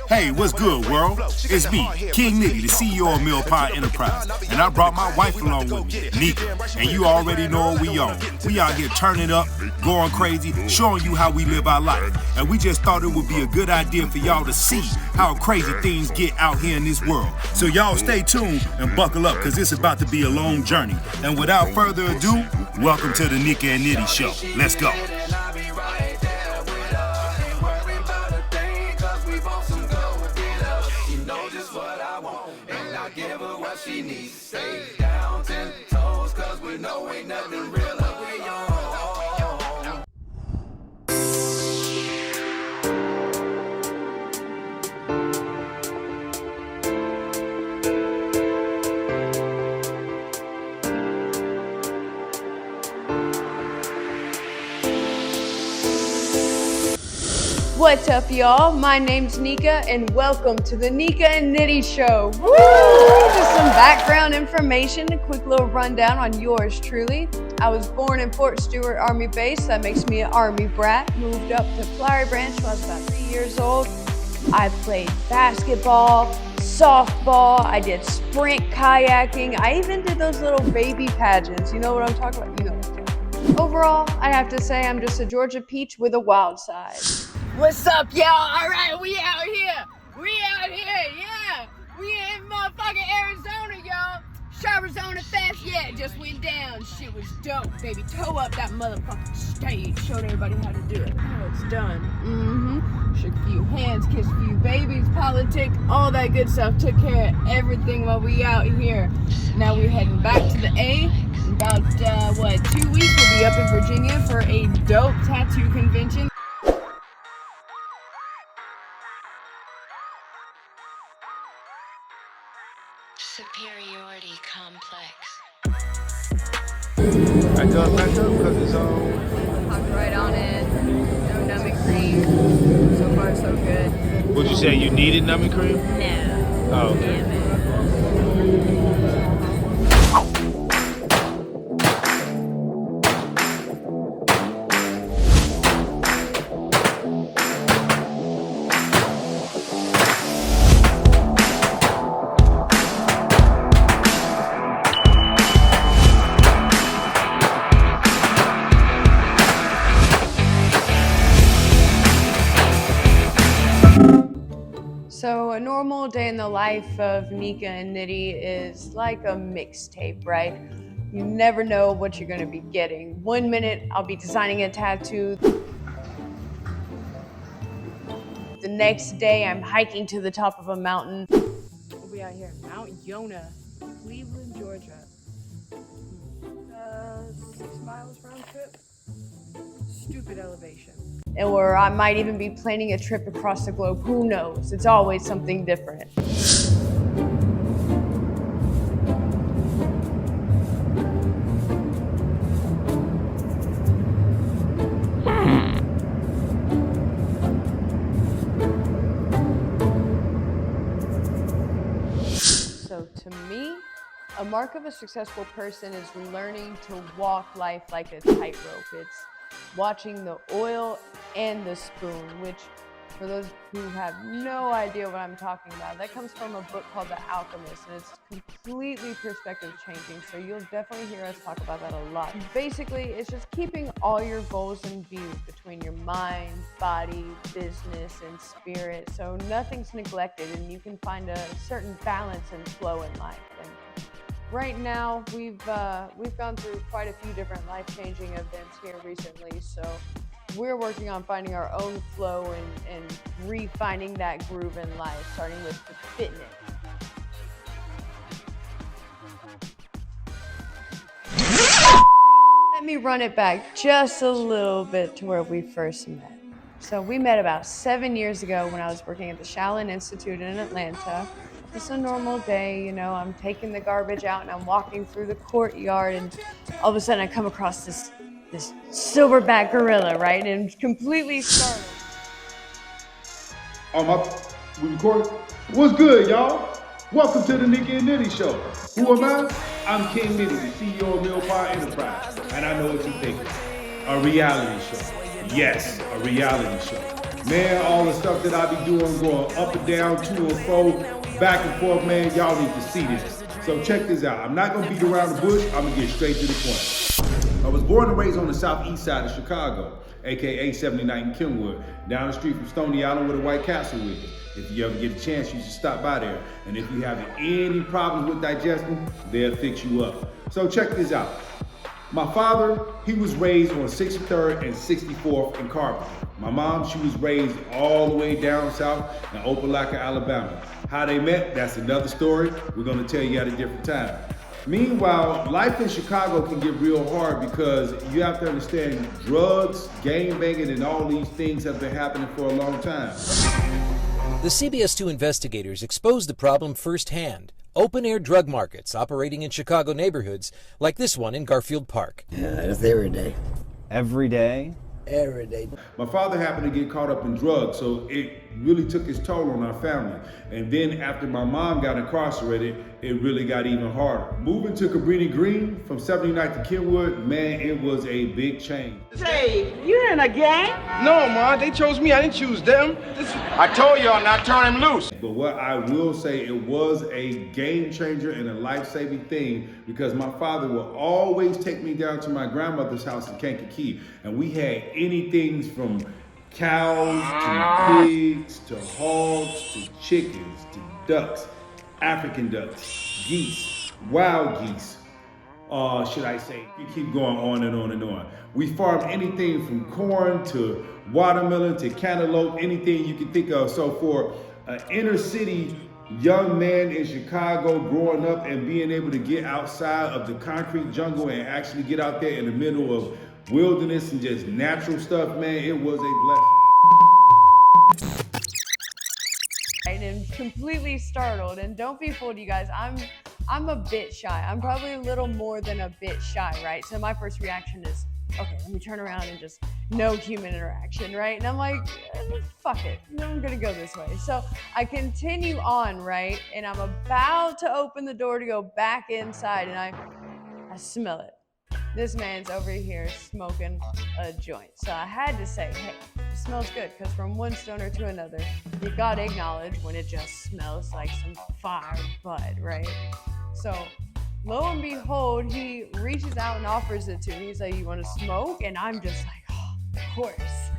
Hey, what's good, world? It's me, King Nitty, the CEO of Mill Pie Enterprise, and I brought my wife along with me, Neeka, and you already know what we on. We out here turning up, going crazy, showing you how we live our life, and we just thought it would be a good idea for y'all to see how crazy things get out here in this world. So y'all stay tuned and buckle up, because it's about to be a long journey. And without further ado, welcome to the Neeka Nitty Show. Let's go. Give her what she needs. Stay down 10 toes, cause we know ain't nothing real up we on. What's up, y'all? My name's Neeka, and welcome to the Neeka Nitty Show. Woo! Just some background information, a quick little rundown on yours truly. I was born in Fort Stewart Army Base. That makes me an Army brat. Moved up to Flowery Branch when I was about 3 years old. I played basketball, softball. I did sprint kayaking. I even did those little baby pageants. You know what I'm talking about? You know what I'm talking about. Overall, I have to say I'm just a Georgia peach with a wild side. What's up, y'all? All right, we out here. Yeah. We in motherfucking Arizona, y'all. Arizona Fest, yeah, it just went down. Shit was dope, baby. Toe up that motherfucking stage. Showed everybody how to do it. Oh, it's done. Shook a few hands, kissed a few babies, politic, all that good stuff. Took care of everything while we out here. Now we're heading back to the A. In about, 2 weeks, we'll be up in Virginia for a dope tattoo convention. Superiority complex. Back up, because it's on. Hop right on in. No numbing cream. So far, so good. Would you say you needed numbing cream? No. Oh, okay. Damn it. So a normal day in the life of Neeka and Nitty is like a mixtape, right? You never know what you're gonna be getting. 1 minute, I'll be designing a tattoo. The next day, I'm hiking to the top of a mountain. We'll be out here in Mount Yonah, Cleveland, Georgia. 6 miles round trip. Stupid elevation. Or I might even be planning a trip across the globe. Who knows? It's always something different. So to me, a mark of a successful person is learning to walk life like a tightrope. It's watching the oil and the spoon, which for those who have no idea what I'm talking about, that comes from a book called The Alchemist, and it's completely perspective changing, so you'll definitely hear us talk about that a lot. Basically, it's just keeping all your goals in view between your mind, body, business, and spirit, so nothing's neglected and you can find a certain balance and flow in life. And right now, we've gone through quite a few different life-changing events here recently, so we're working on finding our own flow and refining that groove in life, starting with the fitness. Let me run it back just a little bit to where we first met. So we met about 7 years ago when I was working at the Shallon Institute in Atlanta. It's a normal day, you know, I'm taking the garbage out and I'm walking through the courtyard and all of a sudden I come across this silverback gorilla, right? And completely startled. We recording? What's good, y'all? Welcome to the Neeka Nitty Show. Who am I? I'm King Nitty, the CEO of Mill Pie Enterprise. And I know what you're thinking. A reality show. Yes, a reality show. Man, all the stuff that I be doing, going up and down, to and fro, back and forth, man, y'all need to see this. So check this out. I'm not gonna beat around the bush, I'm gonna get straight to the point. I was born and raised on the southeast side of Chicago, aka 79th and Kenwood, down the street from Stony Island where the White Castle is. If you ever get a chance, you should stop by there. And if you have any problems with digestion, they'll fix you up. So check this out. My father, he was raised on 63rd and 64th in Carpenter. My mom, she was raised all the way down south in Opelika, Alabama. How they met, that's another story. We're gonna tell you at a different time. Meanwhile, life in Chicago can get real hard because you have to understand drugs, gang banging, and all these things have been happening for a long time. The CBS2 investigators exposed the problem firsthand. Open-air drug markets operating in Chicago neighborhoods like this one in Garfield Park. Yeah, it's every day. Every day? Every day. My father happened to get caught up in drugs, so it really took its toll on our family. And then after my mom got incarcerated, it really got even harder. Moving to Cabrini Green from 79th to Kenwood, man, it was a big change. Hey, you in a gang? No, Ma, they chose me. I didn't choose them. I told y'all not to turn him loose. But what I will say, it was a game changer and a life-saving thing because my father would always take me down to my grandmother's house in Kankakee, and we had anything from cows to pigs to hogs to chickens to ducks, African ducks, geese, wild geese. Should I say, you keep going on and on and on. We farmed anything from corn to watermelon to cantaloupe, anything you can think of. So for an inner city young man in Chicago growing up and being able to get outside of the concrete jungle and actually get out there in the middle of wilderness and just natural stuff, man, it was a blessing. And completely startled, and don't be fooled, you guys, I'm a bit shy. I'm probably a little more than a bit shy, right? So my first reaction is, okay, let me turn around and just no human interaction, right? And I'm like, fuck it, I'm gonna go this way. So I continue on, right? And I'm about to open the door to go back inside, and I smell it. This man's over here smoking a joint. So I had to say, hey, it smells good, because from one stoner to another, you gotta acknowledge when it just smells like some fire bud, right? So lo and behold, he reaches out and offers it to me. He's like, you wanna smoke? And I'm just like, oh, of course.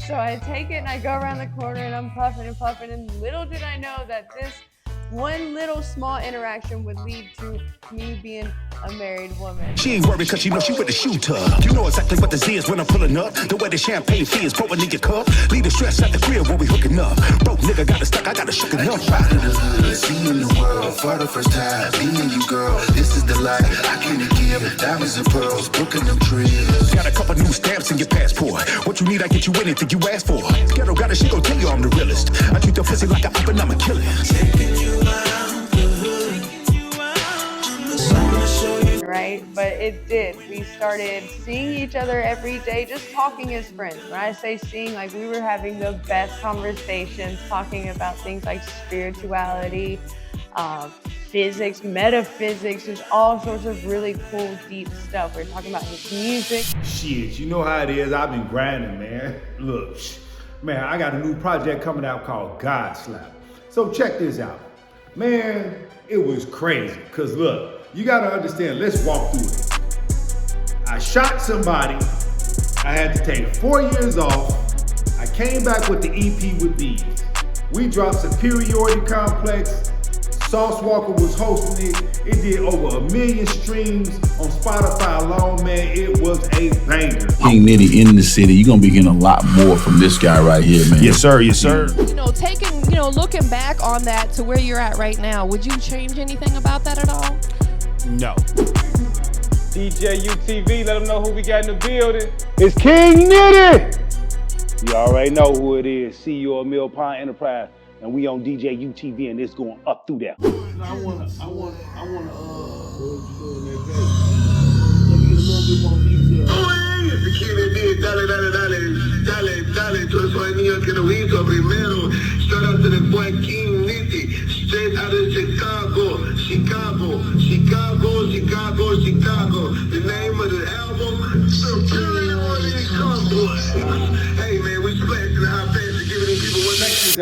So I take it and I go around the corner and I'm puffing and puffing, and little did I know that this one little small interaction would lead to me being a married woman. She ain't worried cause she know she with the shoe tub. You know exactly what this is when I'm pulling up. The way the champagne feels, pouring in your cup. Leave the stress at the crib when we hooking up. Broke nigga got it stuck, I gotta shook it up. Out of the hood, seeing the world for the first time. Me and you, girl, this is the life I can't give. Diamonds and pearls, booking them trips. Got a couple new stamps in your passport. What you need, I get you anything you ask for. Ghetto got it, she gon' tell you I'm the realest. I treat the pussy like an up and I'm a killer. Taking you out the hood. I'ma show you. Right? But it did. We started seeing each other every day, just talking as friends. When I say seeing, like, we were having the best conversations, talking about things like spirituality, physics, metaphysics, just all sorts of really cool, deep stuff. We're talking about his music. Shit, you know how it is. I've been grinding, man. Look, man, I got a new project coming out called God Slap. So check this out. Man, it was crazy. Cause look, you gotta understand, let's walk through it. I shot somebody. I had to take 4 years off. I came back with the EP with these. We dropped Superiority Complex. Sauce Walker was hosting it. It did over 1 million streams on Spotify alone, man. It was a banger. King Nitty in the city. You're gonna be getting a lot more from this guy right here, man. Yes, sir. Yes, sir. You know, looking back on that to where you're at right now, would you change anything about that at all? No. DJ UTV, let them know who we got in the building. It's King Nitty. You already know who it is. CEO of Mill Pond Enterprise. And we on DJ UTV, and it's going up through there. I wanna let me get a little bit more detail. Dale, todo eso de niños que lo hizo primero. Shout out to the boy King Nitty, straight out of Chicago. The name of the album, Superiority Complex.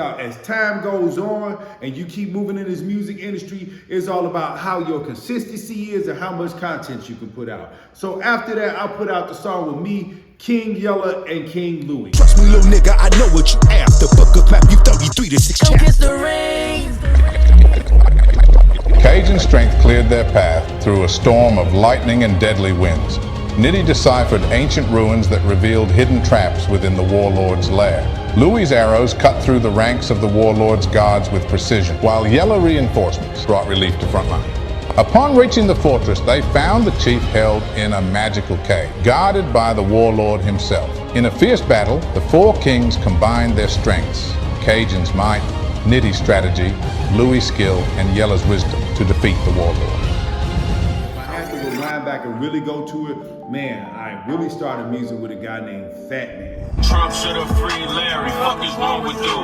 out. As time goes on and you keep moving in this music industry, it's all about how your consistency is and how much content you can put out. So after that, I'll put out the song with me, King Yella, and King Louie. Trust me, little nigga, I know what you after. Book a clap you 33 to 6 chapters. Cajun strength cleared their path through a storm of lightning and deadly winds. Nitty deciphered ancient ruins that revealed hidden traps within the warlord's lair. Louis's arrows cut through the ranks of the warlord's guards with precision, while yellow reinforcements brought relief to frontline. Upon reaching the fortress, they found the chief held in a magical cave, guarded by the warlord himself. In a fierce battle, the four kings combined their strengths: Cajun's might, Nitty's strategy, Louis's skill, and Yella's wisdom to defeat the warlord. If I had to rewind back and really go to it, man, I really started music with a guy named Fat Man. Trump should have freed Larry. Fuck is wrong with you?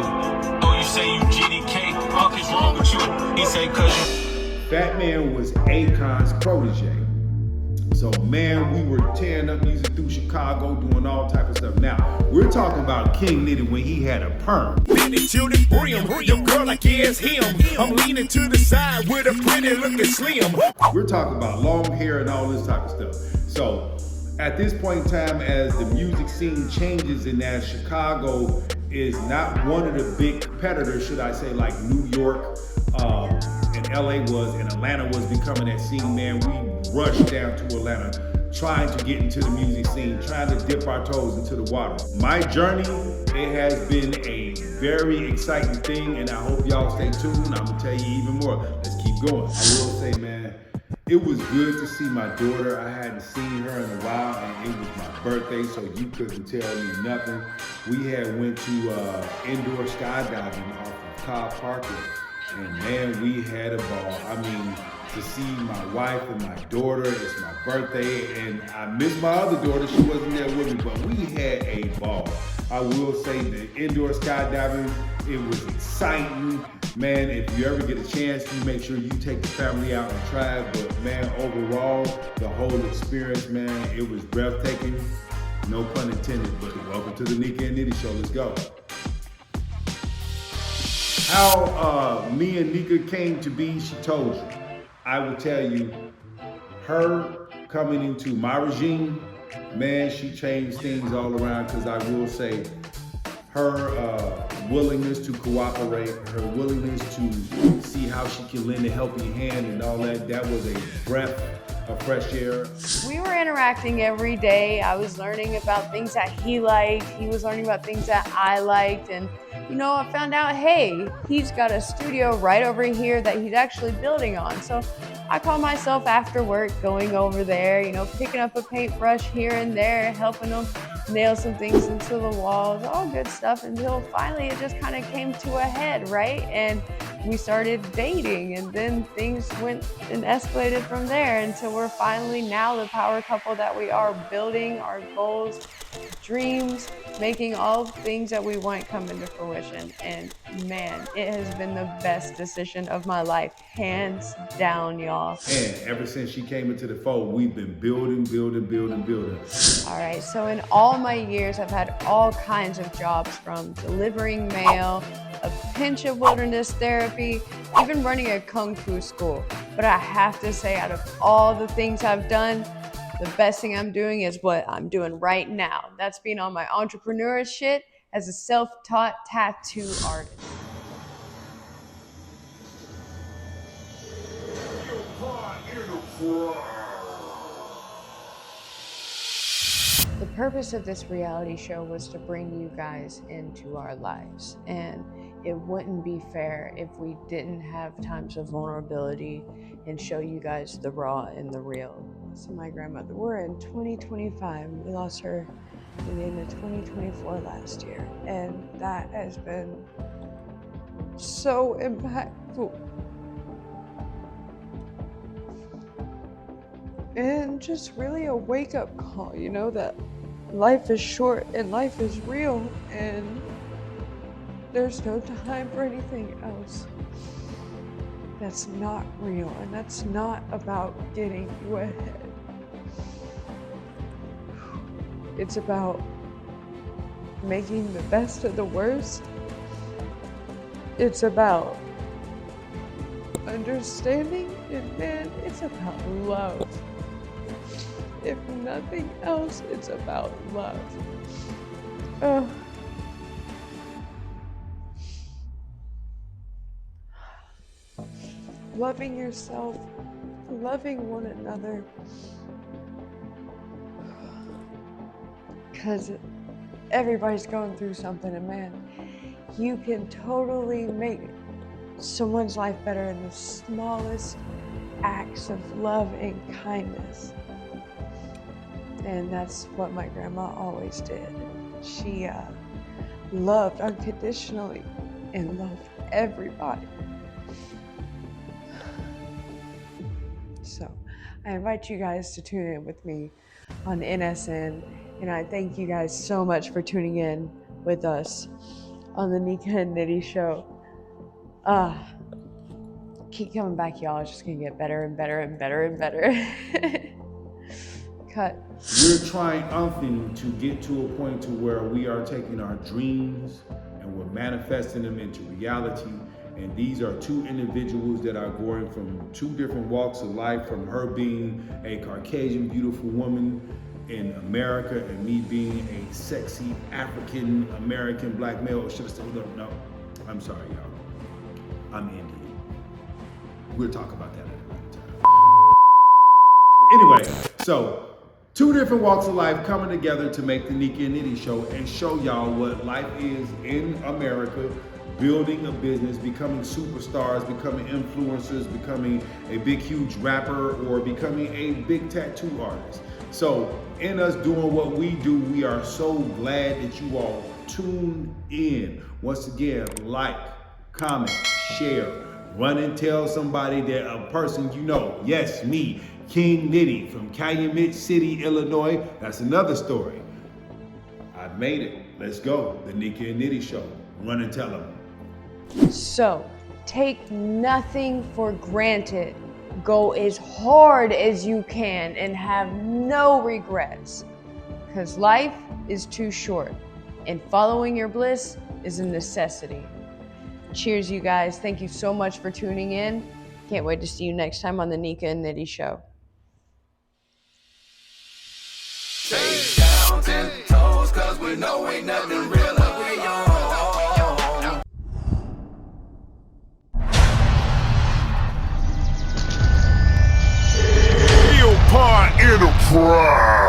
Oh, you say you GDK. Fuck is wrong with you? He say cause you. Fat Man was Akon's protege. So man, we were tearing up music through Chicago, doing all type of stuff. Now, we're talking about King Nitty when he had a perm. Fitted to the brim, your girl like it's him. I'm leaning to the side with a pretty looking slim. We're talking about long hair and all this type of stuff. So at this point in time, as the music scene changes in that, Chicago is not one of the big competitors, should I say, like New York, and LA was, and Atlanta was becoming that scene, man. We rushed down to Atlanta, trying to get into the music scene, trying to dip our toes into the water. My journey, it has been a very exciting thing, and I hope y'all stay tuned. I'm gonna tell you even more. Let's keep going. I will say, man, it was good to see my daughter. I hadn't seen her in a while, and it was my birthday, so you couldn't tell me nothing. We had went to indoor skydiving off of Cobb Parkway. And man, we had a ball. I mean, to see my wife and my daughter, it's my birthday, and I miss my other daughter, she wasn't there with me, but we had a ball. I will say the indoor skydiving, it was exciting. Man, if you ever get a chance, you make sure you take the family out and try it. But man, overall, the whole experience, man, it was breathtaking. No pun intended, but welcome to the Neeka Nitty Show. Let's go. How me and Neeka came to be, she told you. I will tell you, her coming into my regime, man, she changed things all around, because I will say, her willingness to cooperate, her willingness to see how she can lend a helping hand and all that, that was a breath of fresh air. We were interacting every day. I was learning about things that he liked. He was learning about things that I liked. And you know, I found out, hey, he's got a studio right over here that he's actually building on. So I call myself after work going over there, you know, picking up a paintbrush here and there, helping him nail some things into the walls, all good stuff, until finally it just kind of came to a head, right? And we started dating, and then things went and escalated from there until we're finally now the power couple that we are, building our goals, dreams, making all things that we want come into fruition. And man, it has been the best decision of my life, hands down, y'all. And ever since she came into the fold, we've been building. All right, so in all my years, I've had all kinds of jobs, from delivering mail, a pinch of wilderness therapy, even running a kung fu school. But I have to say, out of all the things I've done, the best thing I'm doing is what I'm doing right now. That's being on my entrepreneur shit as a self-taught tattoo artist. The purpose of this reality show was to bring you guys into our lives, and it wouldn't be fair if we didn't have times of vulnerability and show you guys the raw and the real. So my grandmother, we're in 2025, we lost her at the end of 2024 last year, and that has been so impactful. And just really a wake-up call, you know, that life is short and life is real, and there's no time for anything else that's not real, and that's not about getting you ahead. It's about making the best of the worst it's about understanding, and man, it's about love. If nothing else, it's about love. Loving yourself, loving one another. Because everybody's going through something, and man, you can totally make someone's life better in the smallest acts of love and kindness. And that's what my grandma always did. She loved unconditionally and loved everybody. So I invite you guys to tune in with me on NSN, and I thank you guys so much for tuning in with us on the Neeka Nitty Show. Keep coming back, y'all. It's just gonna get better and better and better and better. Cut. We're triumphing to get to a point to where we are taking our dreams and we're manifesting them into reality. And these are two individuals that are going from two different walks of life, from her being a Caucasian, beautiful woman in America and me being a sexy African American black male. Or should I say, no, I'm sorry, y'all. I'm Indian. We'll talk about that at another time. Anyway, so two different walks of life coming together to make the Neeka Nitty Show and show y'all what life is in America. Building a business, becoming superstars, becoming influencers, becoming a big, huge rapper, or becoming a big tattoo artist. So in us doing what we do, we are so glad that you all tuned in. Once again, like, comment, share, run and tell somebody that a person you know, yes, me, King Nitty from Calumet City, Illinois. That's another story. I've made it. Let's go. The Neeka Nitty Show. Run and tell them. So, take nothing for granted. Go as hard as you can and have no regrets. Because life is too short, and following your bliss is a necessity. Cheers, you guys. Thank you so much for tuning in. Can't wait to see you next time on the Neeka Nitty Show. Stay down 10 toes, cause we know ain't nothing real. Enterprise.